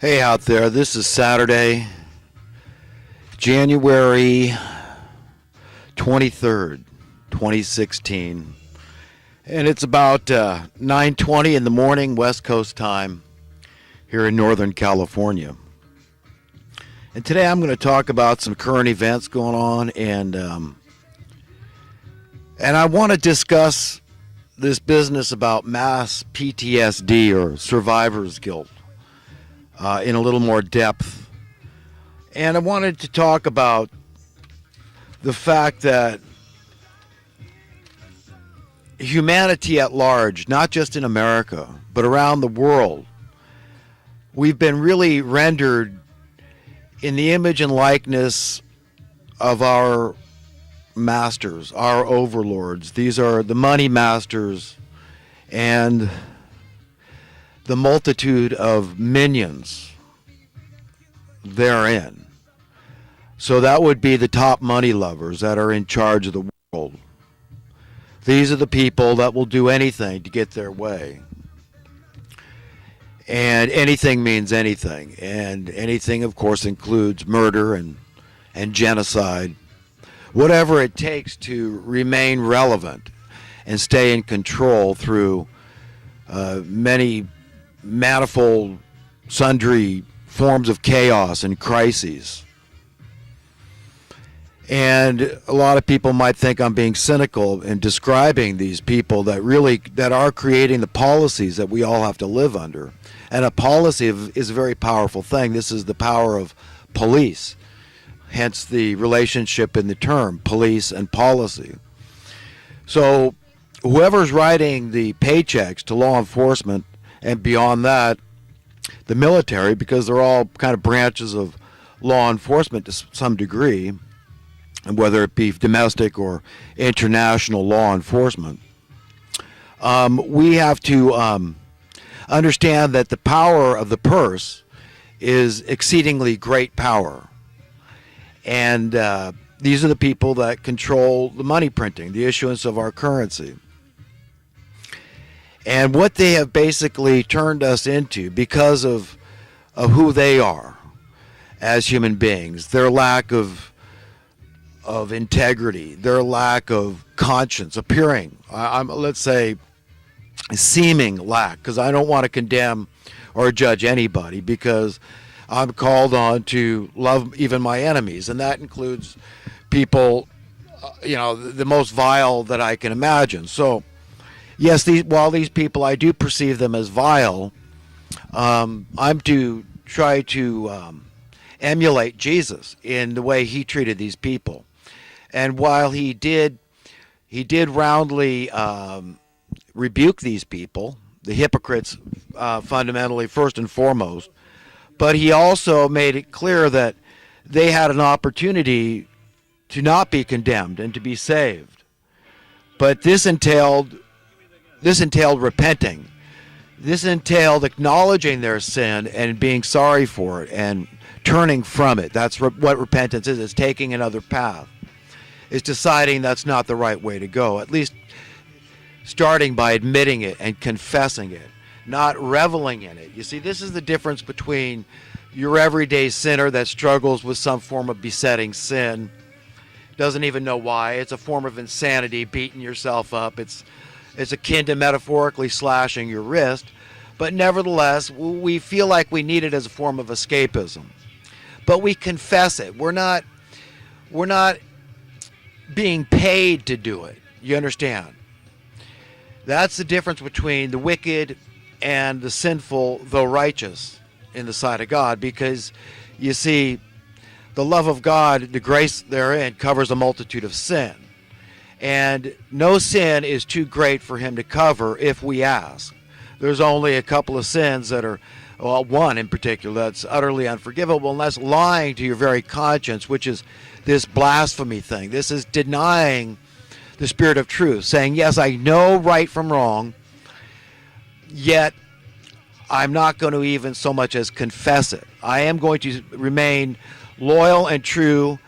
Hey out there, this is Saturday, January 23rd, 2016, and it's about 9:20 in the morning West Coast time here in Northern California. And today I'm going to talk about some current events going on, and I want to discuss this business about mass PTSD or survivor's guilt in a little more depth. And I wanted to talk about the fact that humanity at large, not just in America, but around the world, we've been really rendered in the image and likeness of our masters, our overlords. These are the money masters and the multitude of minions therein. So that would be the top money lovers that are in charge of the world. These are the people that will do anything to get their way. And anything means anything. And anything, of course, includes murder and genocide. Whatever it takes to remain relevant and stay in control through many manifold, sundry forms of chaos and crises. And a lot of people might think I'm being cynical in describing these people that are creating the policies that we all have to live under. And a policy is a very powerful thing. This is the power of police, hence the relationship in the term, police and policy. So whoever's writing the paychecks to law enforcement, and beyond that, the military, because they're all kind of branches of law enforcement to some degree, and whether it be domestic or international law enforcement, we have to understand that the power of the purse is exceedingly great power. And these are the people that control the money printing, the issuance of our currency. And what they have basically turned us into because of who they are as human beings, their lack of integrity, their lack of conscience, let's say, seeming lack, because I don't want to condemn or judge anybody, because I'm called on to love even my enemies, and that includes people, the most vile that I can imagine. So, yes, while these people, I do perceive them as vile, I'm to try to emulate Jesus in the way he treated these people. And while he did roundly rebuke these people, the hypocrites, fundamentally, first and foremost, but he also made it clear that they had an opportunity to not be condemned and to be saved. But this entailed repenting. This entailed acknowledging their sin and being sorry for it and turning from it. That's what repentance is. It's taking another path. It's deciding that's not the right way to go. At least starting by admitting it and confessing it, not reveling in it. You see, this is the difference between your everyday sinner that struggles with some form of besetting sin, doesn't even know why. It's a form of insanity, beating yourself up. It's akin to metaphorically slashing your wrist, but nevertheless, we feel like we need it as a form of escapism. But we confess it. We're not being paid to do it. You understand? That's the difference between the wicked and the sinful, though righteous, in the sight of God, because, you see, the love of God, the grace therein, covers a multitude of sin. And no sin is too great for him to cover if we ask. There's only a couple of sins that are, well, one in particular that's utterly unforgivable, and that's lying to your very conscience, which is this blasphemy thing. This is denying the spirit of truth, saying, yes, I know right from wrong, yet I'm not going to even so much as confess it. I am going to remain loyal and true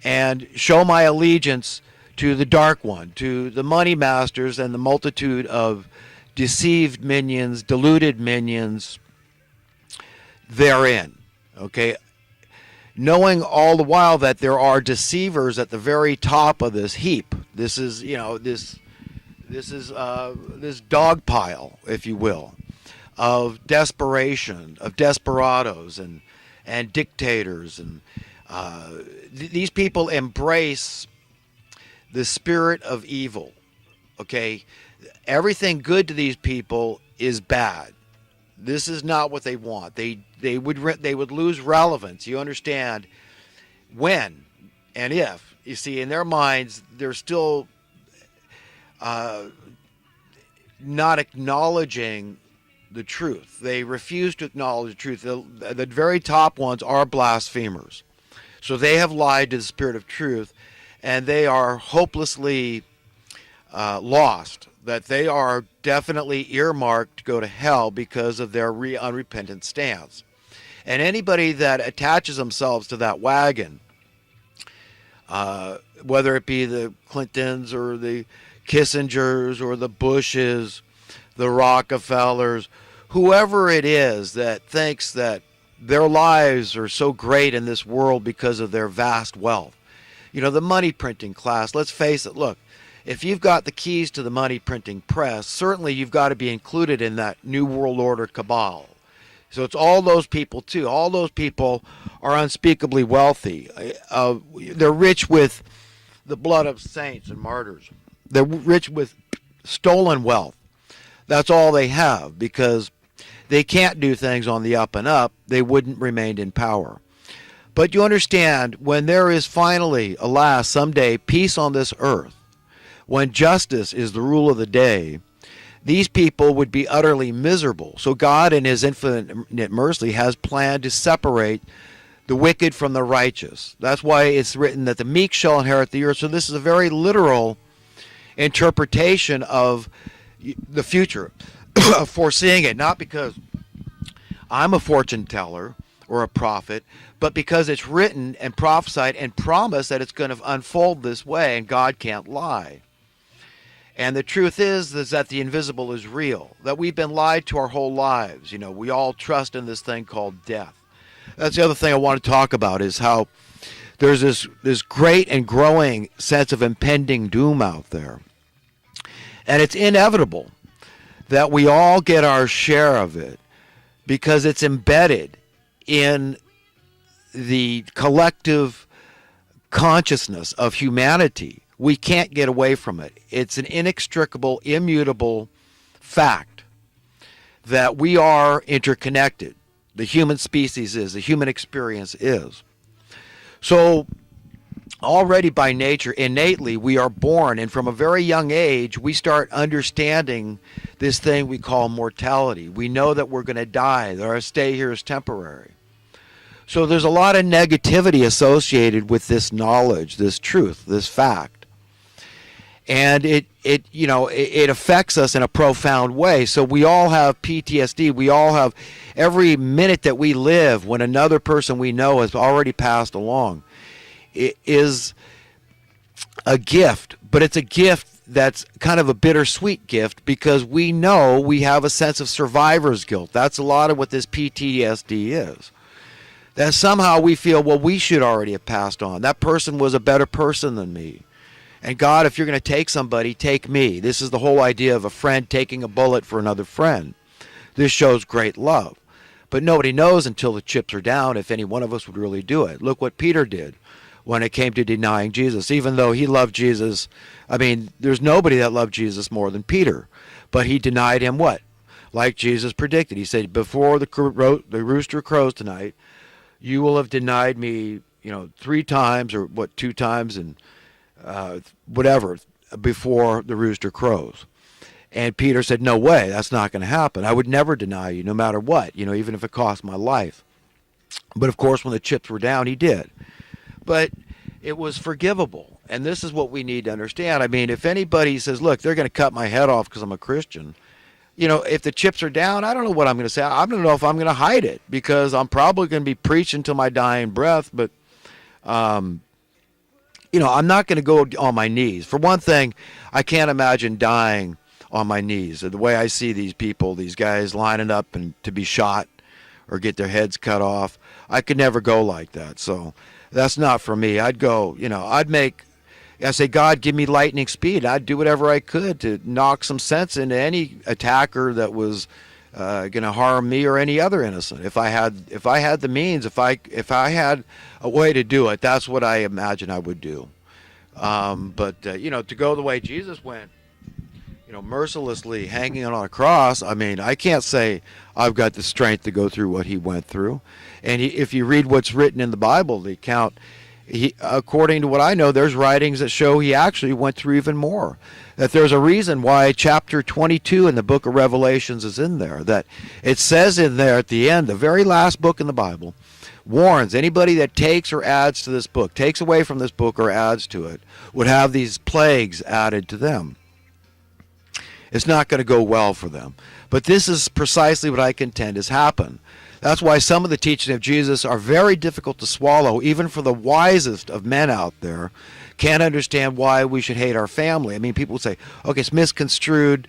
and show my allegiance to the dark one, to the money masters and the multitude of deceived minions, deluded minions, therein. Okay, knowing all the while that there are deceivers at the very top of this heap. This is, this dog pile, if you will, of desperation, of desperados and dictators, and these people embrace the spirit of evil. Okay, everything good to these people is bad. This is not what they want. They would lose relevance. You understand, when and if, you see, in their minds they're still not acknowledging the truth. They refuse to acknowledge the truth. The very top ones are blasphemers. So they have lied to the spirit of truth, and they are hopelessly lost. That they are definitely earmarked to go to hell because of their unrepentant stance. And anybody that attaches themselves to that wagon, whether it be the Clintons or the Kissingers or the Bushes, the Rockefellers, whoever it is that thinks that their lives are so great in this world because of their vast wealth. The money printing class, let's face it, look, if you've got the keys to the money printing press, certainly you've got to be included in that New World Order cabal. So it's all those people too. All those people are unspeakably wealthy. They're rich with the blood of saints and martyrs. They're rich with stolen wealth. That's all they have, because they can't do things on the up and up. They wouldn't remain in power. But you understand, when there is finally, alas, someday peace on this earth, when justice is the rule of the day, these people would be utterly miserable. So God, in his infinite mercy, has planned to separate the wicked from the righteous. That's why it's written that the meek shall inherit the earth. So this is a very literal interpretation of the future, of foreseeing it, not because I'm a fortune teller or a prophet, but because it's written and prophesied and promised that it's going to unfold this way, and God can't lie. And the truth is that the invisible is real, that we've been lied to our whole lives. We all trust in this thing called death. That's the other thing I want to talk about, is how there's this great and growing sense of impending doom out there. And it's inevitable that we all get our share of it, because it's embedded in the collective consciousness of humanity. We can't get away from it. It's an inextricable, immutable fact that we are interconnected. The human species is, the human experience is. So already by nature, innately, we are born, and from a very young age, we start understanding this thing we call mortality. We know that we're going to die, that our stay here is temporary. So there's a lot of negativity associated with this knowledge, this truth, this fact. And it affects us in a profound way. So we all have PTSD. We all have, every minute that we live when another person we know has already passed along, it is a gift. But it's a gift that's kind of a bittersweet gift, because we know we have a sense of survivor's guilt. That's a lot of what this PTSD is. That somehow we feel, well, we should already have passed on. That person was a better person than me. And God, if you're going to take somebody, take me. This is the whole idea of a friend taking a bullet for another friend. This shows great love. But nobody knows until the chips are down if any one of us would really do it. Look what Peter did when it came to denying Jesus. Even though he loved Jesus, there's nobody that loved Jesus more than Peter. But he denied him what? Like Jesus predicted. He said, before the rooster crows tonight, you will have denied me, 3 times, or 2 times, and whatever, before the rooster crows. And Peter said, no way, that's not going to happen. I would never deny you, no matter what, even if it cost my life. But of course, when the chips were down, he did. But it was forgivable. And this is what we need to understand. If anybody says, look, they're going to cut my head off because I'm a Christian, if the chips are down, I don't know what I'm going to say. I don't know if I'm going to hide it, because I'm probably going to be preaching till my dying breath. But I'm not going to go on my knees. For one thing, I can't imagine dying on my knees. The way I see these people, these guys lining up and to be shot or get their heads cut off. I could never go like that. So that's not for me. I'd go, I say, God, give me lightning speed. I'd do whatever I could to knock some sense into any attacker that was going to harm me or any other innocent. If I had the means, if I had a way to do it, that's what I imagine I would do. But to go the way Jesus went, mercilessly hanging on a cross. I mean, I can't say I've got the strength to go through what he went through. And if you read what's written in the Bible, the account, according to what I know, there's writings that show he actually went through even more. That there's a reason why chapter 22 in the book of Revelations is in there. That it says in there at the end, the very last book in the Bible, warns anybody that takes or adds to this book, takes away from this book or adds to it, would have these plagues added to them. It's not going to go well for them. But this is precisely what I contend has happened. That's why some of the teachings of Jesus are very difficult to swallow, even for the wisest of men out there. Can't understand why we should hate our family. I mean, people say, okay, it's misconstrued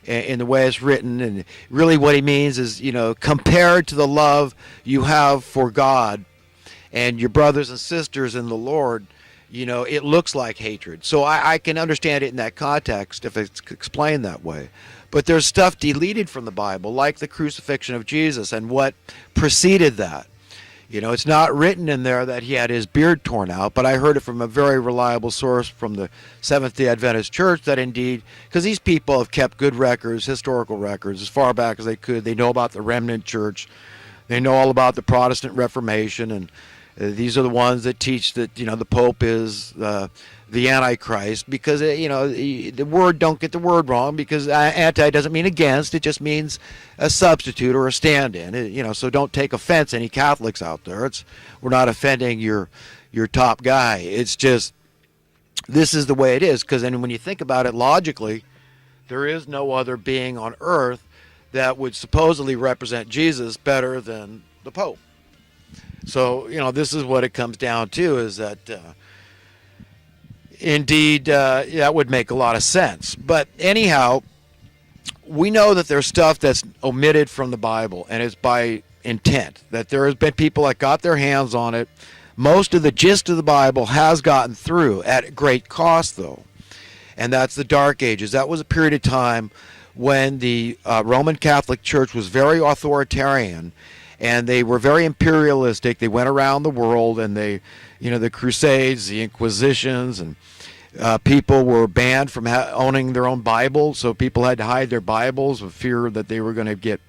in the way it's written, and really what he means is, compared to the love you have for God and your brothers and sisters in the Lord, it looks like hatred. So I can understand it in that context if it's explained that way. But there's stuff deleted from the Bible, like the crucifixion of Jesus and what preceded that. It's not written in there that he had his beard torn out, but I heard it from a very reliable source from the Seventh-day Adventist Church that indeed, because these people have kept good records, historical records, as far back as they could. They know about the remnant church. They know all about the Protestant Reformation, and these are the ones that teach that, the Pope is the Antichrist, because, the word, don't get the word wrong, because anti doesn't mean against, it just means a substitute or a stand-in, so don't take offense, any Catholics out there. We're not offending your top guy. It's just, this is the way it is, because then when you think about it logically, there is no other being on earth that would supposedly represent Jesus better than the Pope. So, this is what it comes down to, is that indeed that would make a lot of sense. But anyhow, we know that there's stuff that's omitted from the Bible, and it's by intent, that there has been people that got their hands on it. Most of the gist of the Bible has gotten through at great cost, though, and that's the Dark Ages. That was a period of time when the Roman Catholic Church was very authoritarian, and they were very imperialistic. They went around the world, and they, the Crusades, the Inquisitions, and people were banned from owning their own Bible, so people had to hide their Bibles with fear that they were going to get,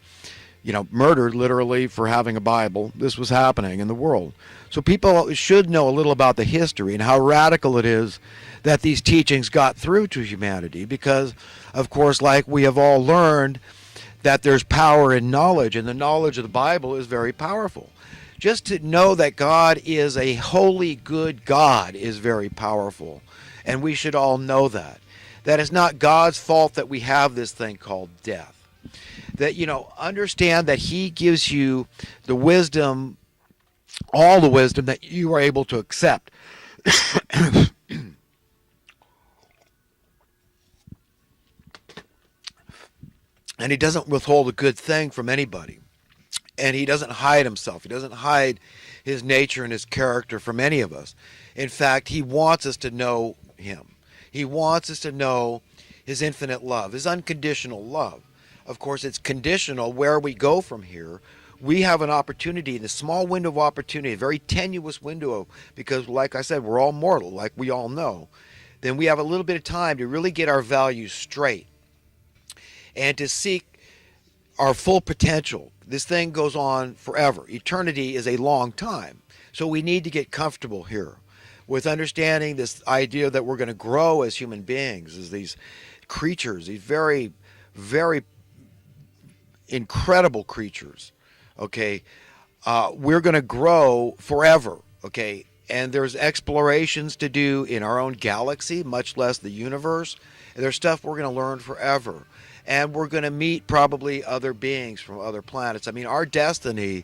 murdered literally for having a Bible. This was happening in the world. So people should know a little about the history and how radical it is that these teachings got through to humanity, because, of course, like we have all learned, that there's power in knowledge, and the knowledge of the Bible is very powerful. Just to know that God is a holy, good God is very powerful, and we should all know that. That it's not God's fault that we have this thing called death. That, understand that he gives you the wisdom, all the wisdom that you are able to accept. And he doesn't withhold a good thing from anybody. And he doesn't hide himself. He doesn't hide his nature and his character from any of us. In fact, he wants us to know him. He wants us to know his infinite love, his unconditional love. Of course, it's conditional where we go from here. We have an opportunity, in a small window of opportunity, a very tenuous window, because, like I said, we're all mortal, like we all know. Then we have a little bit of time to really get our values straight, and to seek our full potential. This thing goes on forever. Eternity is a long time. So we need to get comfortable here with understanding this idea that we're going to grow as human beings, as these creatures, these very, very incredible creatures. Okay, we're going to grow forever. Okay, and there's explorations to do in our own galaxy, much less the universe. And there's stuff we're going to learn forever. And we're going to meet probably other beings from other planets. I mean, our destiny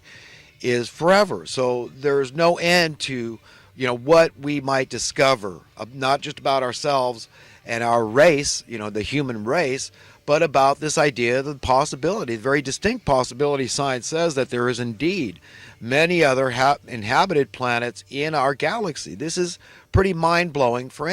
is forever. So there's no end to, what we might discover, not just about ourselves and our race, the human race, but about this idea, the possibility, the very distinct possibility science says that there is indeed many other inhabited planets in our galaxy. This is pretty mind-blowing for